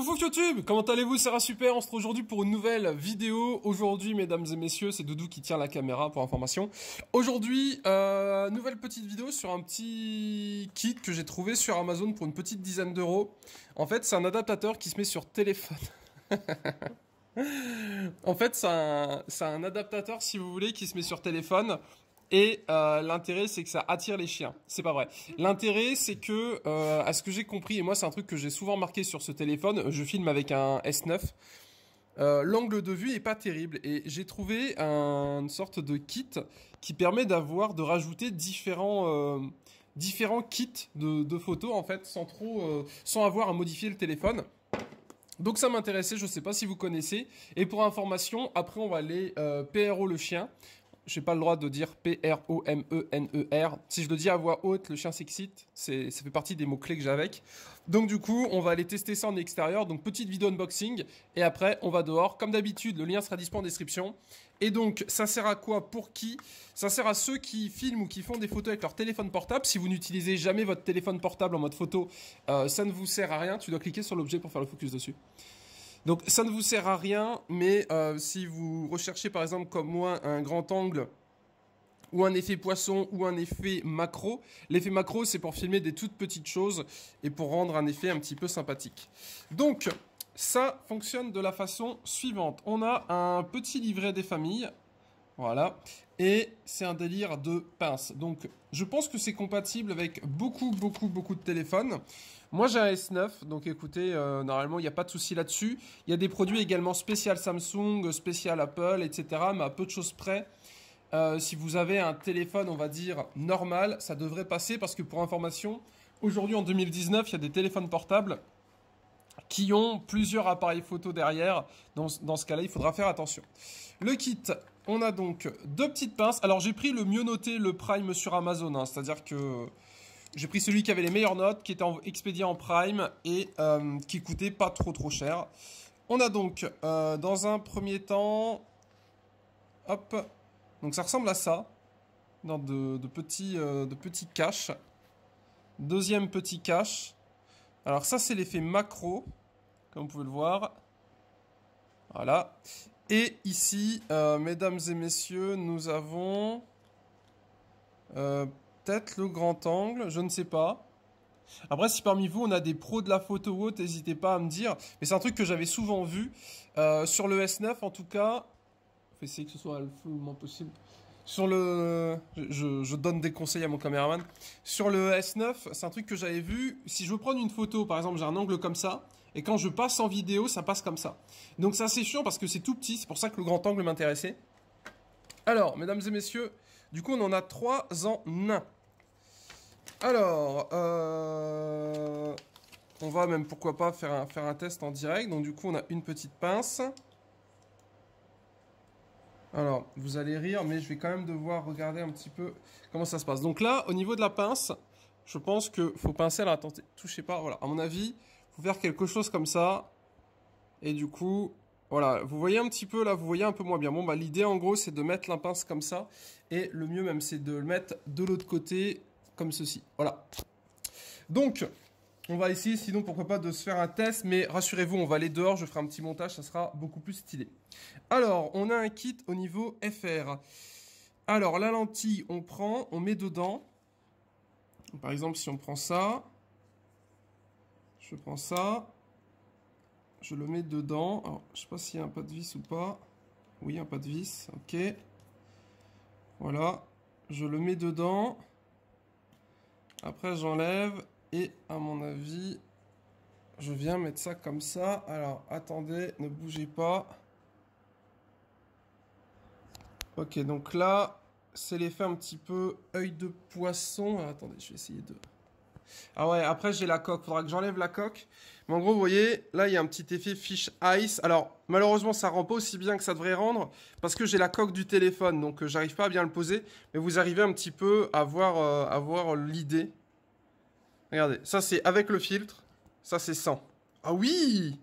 Coucou YouTube, comment allez-vous? Ça va super, on se retrouve aujourd'hui pour une nouvelle vidéo. Aujourd'hui, mesdames et messieurs, c'est Doudou qui tient la caméra pour information. Aujourd'hui, nouvelle petite vidéo sur un petit kit que j'ai trouvé sur Amazon pour une petite dizaine d'euros. En fait, c'est un adaptateur qui se met sur téléphone. En fait, c'est un adaptateur, si vous voulez, qui se met sur téléphone. Et l'intérêt, c'est que ça attire les chiens. C'est pas vrai. L'intérêt, c'est que, à ce que j'ai compris, et moi, c'est un truc que j'ai souvent marqué sur ce téléphone. Je filme avec un S9. L'angle de vue est pas terrible. Et j'ai trouvé une sorte de kit qui permet de rajouter différents kits de photos en fait, sans avoir à modifier le téléphone. Donc ça m'intéressait, je sais pas si vous connaissez. Et pour information, après on va aller PRO le chien. J'ai pas le droit de dire P-R-O-M-E-N-E-R. Si je le dis à voix haute, le chien s'excite. Ça fait partie des mots-clés que j'ai avec. Donc du coup, on va aller tester ça en extérieur. Donc petite vidéo unboxing. Et après, on va dehors. Comme d'habitude, le lien sera disponible en description. Et donc, ça sert à quoi? Pour qui? Ça sert à ceux qui filment ou qui font des photos avec leur téléphone portable. Si vous n'utilisez jamais votre téléphone portable en mode photo, ça ne vous sert à rien. Tu dois cliquer sur l'objet pour faire le focus dessus. Donc ça ne vous sert à rien, mais si vous recherchez par exemple comme moi un grand angle ou un effet poisson ou un effet macro, l'effet macro c'est pour filmer des toutes petites choses et pour rendre un effet un petit peu sympathique. Donc ça fonctionne de la façon suivante. On a un petit livret des familles. Voilà. Et c'est un délire de pince. Donc, je pense que c'est compatible avec beaucoup de téléphones. Moi, j'ai un S9, donc écoutez, normalement, il n'y a pas de souci là-dessus. Il y a des produits également spécial Samsung, spécial Apple, etc. Mais à peu de choses près, si vous avez un téléphone, on va dire, normal, ça devrait passer. Parce que pour information, aujourd'hui, en 2019, il y a des téléphones portables qui ont plusieurs appareils photo derrière. Dans ce cas-là, il faudra faire attention. Le kit, on a donc deux petites pinces. Alors, j'ai pris le mieux noté, le Prime sur Amazon. Hein, c'est-à-dire que j'ai pris celui qui avait les meilleures notes, qui était expédié en Prime et qui coûtait pas trop cher. On a donc, dans un premier temps... Hop. Donc, ça ressemble à ça. Dans de petits caches. Deuxième petit cache. Alors ça, c'est l'effet macro, comme vous pouvez le voir. Voilà. Et ici, mesdames et messieurs, nous avons peut-être le grand angle, je ne sais pas. Après, si parmi vous, on a des pros de la photo ou autre, n'hésitez pas à me dire. Mais c'est un truc que j'avais souvent vu. Sur le S9, en tout cas, faut essayer que ce soit le plus moins possible. Sur le... Je donne des conseils à mon caméraman. Sur le S9, c'est un truc que j'avais vu. Si je veux prendre une photo, par exemple, j'ai un angle comme ça. Et quand je passe en vidéo, ça passe comme ça. Donc c'est assez chiant parce que c'est tout petit. C'est pour ça que le grand angle m'intéressait. Alors, mesdames et messieurs, du coup, on en a 3 en 1. Alors, on va même, pourquoi pas, faire un test en direct. Donc du coup, on a une petite pince. Alors, vous allez rire, mais je vais quand même devoir regarder un petit peu comment ça se passe. Donc là, au niveau de la pince, je pense qu'il faut pincer. Alors, attendez, touchez pas. Voilà, à mon avis, il faut faire quelque chose comme ça. Et du coup, voilà, vous voyez un petit peu, là, vous voyez un peu moins bien. Bon, bah, l'idée, en gros, c'est de mettre la pince comme ça. Et le mieux, même, c'est de le mettre de l'autre côté, comme ceci. Voilà. Donc... on va essayer, sinon pourquoi pas de se faire un test, mais rassurez-vous, on va aller dehors, je ferai un petit montage, ça sera beaucoup plus stylé. Alors, on a un kit au niveau FR. Alors, la lentille, on met dedans. Par exemple, si on prend ça, je prends ça, je le mets dedans. Alors, je sais pas s'il y a un pas de vis ou pas. Oui, un pas de vis, ok. Voilà, je le mets dedans. Après, j'enlève. Et à mon avis, je viens mettre ça comme ça. Alors, attendez, ne bougez pas. Ok, donc là, c'est l'effet un petit peu œil de poisson. Alors, attendez, je vais essayer de... Ah ouais, après j'ai la coque. Faudra que j'enlève la coque. Mais en gros, vous voyez, là, il y a un petit effet fish ice. Alors, malheureusement, ça rend pas aussi bien que ça devrait rendre. Parce que j'ai la coque du téléphone. Donc, j'arrive pas à bien le poser. Mais vous arrivez un petit peu à voir l'idée. Regardez, ça c'est avec le filtre, ça c'est sans. Ah oui!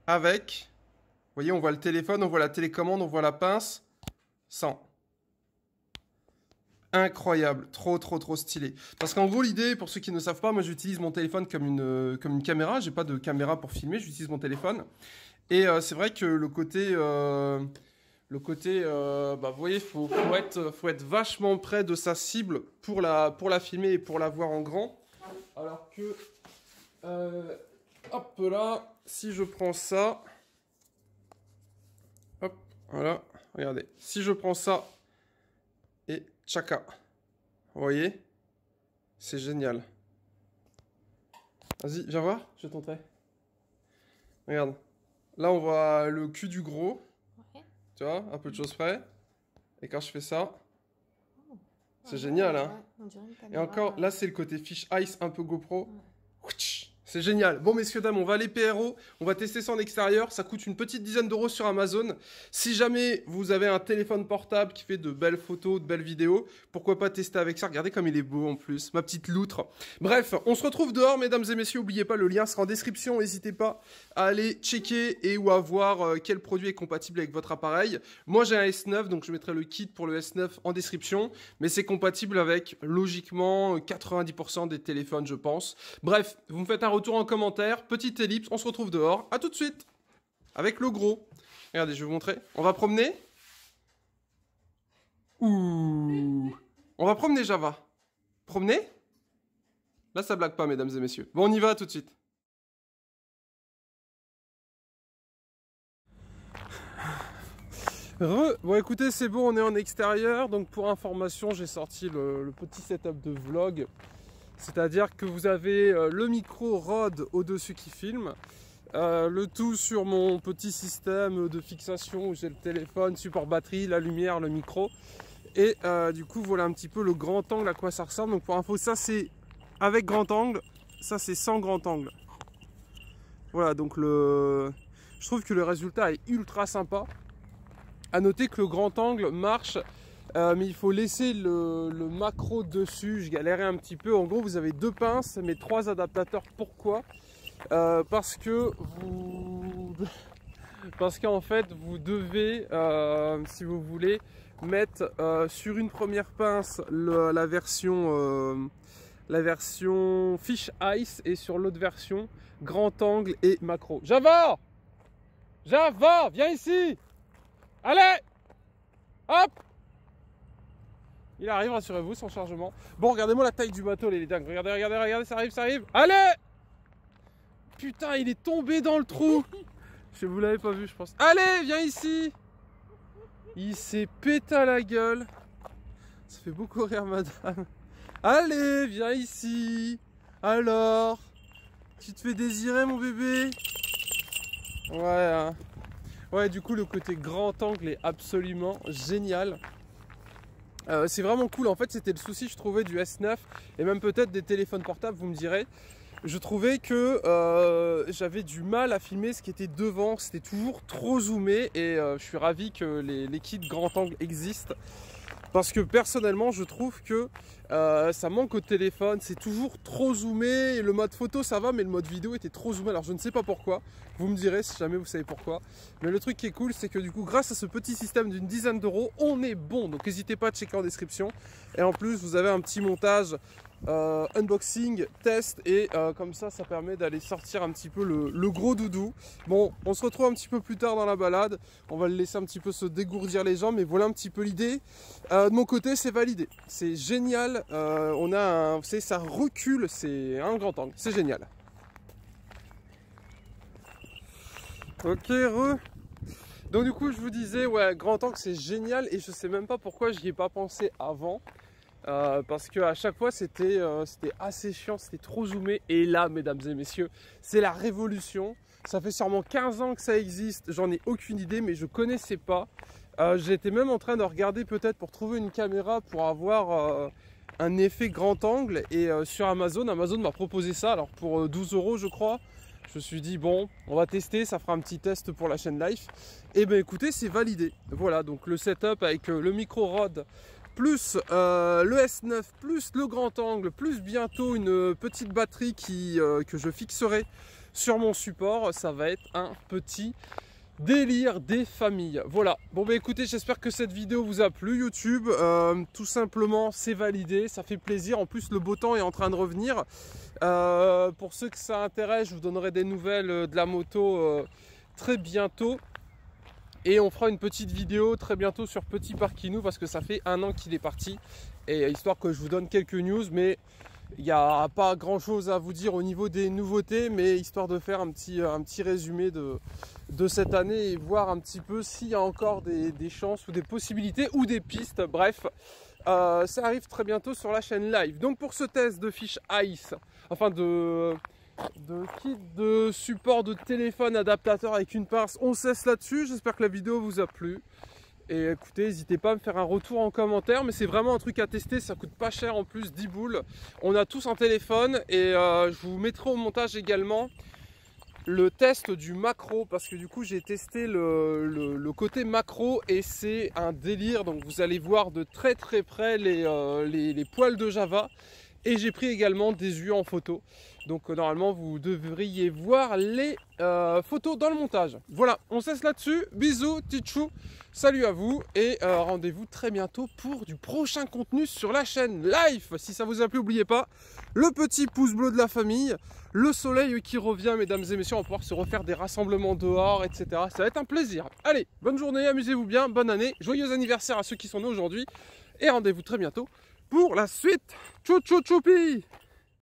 Avec, vous voyez, on voit le téléphone, on voit la télécommande, on voit la pince, sans. Incroyable, trop stylé. Parce qu'en gros l'idée, pour ceux qui ne savent pas, moi j'utilise mon téléphone comme une caméra, j'ai pas de caméra pour filmer, j'utilise mon téléphone. Et c'est vrai que bah, vous voyez, faut être vachement près de sa cible pour la filmer et pour la voir en grand. Alors que, hop là, si je prends ça, hop, voilà, regardez, si je prends ça et tchaka, vous voyez, c'est génial. Vas-y, viens voir, je tenterai. Regarde, là on voit le cul du gros, ouais. Tu vois, un peu de choses près. Et quand je fais ça, c'est génial, hein. Ouais, et encore, là c'est le côté fish ice un peu GoPro. Ouais. C'est génial. Bon, messieurs, dames, on va aller PRO. On va tester ça en extérieur. Ça coûte une petite dizaine d'euros sur Amazon. Si jamais vous avez un téléphone portable qui fait de belles photos, de belles vidéos, pourquoi pas tester avec ça. Regardez comme il est beau en plus. Ma petite loutre. Bref, on se retrouve dehors, mesdames et messieurs. N'oubliez pas, le lien sera en description. N'hésitez pas à aller checker et ou à voir quel produit est compatible avec votre appareil. Moi, j'ai un S9, donc je mettrai le kit pour le S9 en description. Mais c'est compatible avec, logiquement, 90% des téléphones, je pense. Bref, vous me faites un retour en commentaire, petite ellipse, on se retrouve dehors, à tout de suite, avec le gros. Regardez, je vais vous montrer, on va promener. Ouh, on va promener Java. Promener. Là, ça blague pas, mesdames et messieurs. Bon, on y va, tout de suite. Bon, écoutez, c'est bon, on est en extérieur, donc pour information, j'ai sorti le petit setup de vlog. C'est-à-dire que vous avez le micro Rode au-dessus qui filme, le tout sur mon petit système de fixation où j'ai le téléphone, support batterie, la lumière, le micro. Et du coup, voilà un petit peu le grand angle à quoi ça ressemble. Donc pour info, ça c'est avec grand angle, ça c'est sans grand angle. Voilà, donc je trouve que le résultat est ultra sympa. À noter que le grand angle marche. Mais il faut laisser le macro dessus, je galérais un petit peu. En gros, vous avez 2 pinces, mais 3 adaptateurs. Pourquoi? Parce qu'en fait, vous devez, si vous voulez, mettre sur une première pince la version Fish Ice et sur l'autre version grand angle et macro. Java, viens ici. Allez, hop. Il arrive, rassurez-vous, sans chargement. Bon, regardez-moi la taille du bateau, les dingues. Regardez, ça arrive. Allez! Putain, il est tombé dans le trou. Vous l'avez pas vu, je pense. Allez, viens ici. Il s'est pété à la gueule. Ça fait beaucoup rire, madame. Allez, viens ici. Alors, tu te fais désirer, mon bébé? Ouais, hein. Ouais, du coup, le côté grand angle est absolument génial. C'est vraiment cool, en fait c'était le souci je trouvais du S9 et même peut-être des téléphones portables, vous me direz. Je trouvais que j'avais du mal à filmer ce qui était devant, c'était toujours trop zoomé et je suis ravi que les kits grand angle existent. Parce que personnellement je trouve que ça manque au téléphone, c'est toujours trop zoomé, et le mode photo ça va mais le mode vidéo était trop zoomé, alors je ne sais pas pourquoi, vous me direz si jamais vous savez pourquoi. Mais le truc qui est cool c'est que du coup grâce à ce petit système d'une dizaine d'euros on est bon, donc n'hésitez pas à checker en description. Et en plus vous avez un petit montage unboxing, test et comme ça permet d'aller sortir un petit peu le gros doudou. Bon, on se retrouve un petit peu plus tard dans la balade, on va le laisser un petit peu se dégourdir les jambes, mais voilà un petit peu l'idée. De mon côté c'est validé, c'est génial, on a ça recule, c'est un grand angle, c'est génial. Ok, donc du coup je vous disais, ouais, grand angle c'est génial et je sais même pas pourquoi j'y ai pas pensé avant. Parce qu'à chaque fois c'était assez chiant, c'était trop zoomé. Et là, mesdames et messieurs, c'est la révolution. Ça fait sûrement 15 ans que ça existe, j'en ai aucune idée, mais je connaissais pas. J'étais même en train de regarder peut-être pour trouver une caméra pour avoir un effet grand angle. Et sur Amazon m'a proposé ça, alors pour 12 € je crois. Je me suis dit bon, on va tester, ça fera un petit test pour la chaîne Life. Et ben écoutez, c'est validé. Voilà, donc le setup avec le micro Rode, plus le S9, plus le grand angle, plus bientôt une petite batterie que je fixerai sur mon support, ça va être un petit délire des familles. Voilà, bon bah écoutez, j'espère que cette vidéo vous a plu YouTube. Tout simplement c'est validé, ça fait plaisir. En plus le beau temps est en train de revenir. Pour ceux que ça intéresse, je vous donnerai des nouvelles de la moto très bientôt. Et on fera une petite vidéo très bientôt sur Petit Parkinou parce que ça fait 1 an qu'il est parti. Et histoire que je vous donne quelques news, mais il n'y a pas grand chose à vous dire au niveau des nouveautés, mais histoire de faire un petit résumé de cette année et voir un petit peu s'il y a encore des chances ou des possibilités ou des pistes. Bref, ça arrive très bientôt sur la chaîne live. Donc pour ce test de fiche Ice, enfin de kit de support de téléphone adaptateur avec une pince, on cesse là-dessus. J'espère que la vidéo vous a plu. Et écoutez, n'hésitez pas à me faire un retour en commentaire, mais c'est vraiment un truc à tester, ça coûte pas cher en plus, 10 boules. On a tous un téléphone et je vous mettrai au montage également le test du macro, parce que du coup j'ai testé le côté macro et c'est un délire. Donc vous allez voir de très très près les poils de Java. Et j'ai pris également des yeux en photo. Donc normalement vous devriez voir les photos dans le montage. Voilà, on cesse là-dessus. Bisous, tichou, salut à vous. Et rendez-vous très bientôt pour du prochain contenu sur la chaîne live. Si ça vous a plu, n'oubliez pas le petit pouce bleu de la famille. Le soleil qui revient, mesdames et messieurs. On va pouvoir se refaire des rassemblements dehors, etc. Ça va être un plaisir. Allez, bonne journée, amusez-vous bien, bonne année. Joyeux anniversaire à ceux qui sont nés aujourd'hui. Et rendez-vous très bientôt pour la suite. Tchou tchou tchoupi.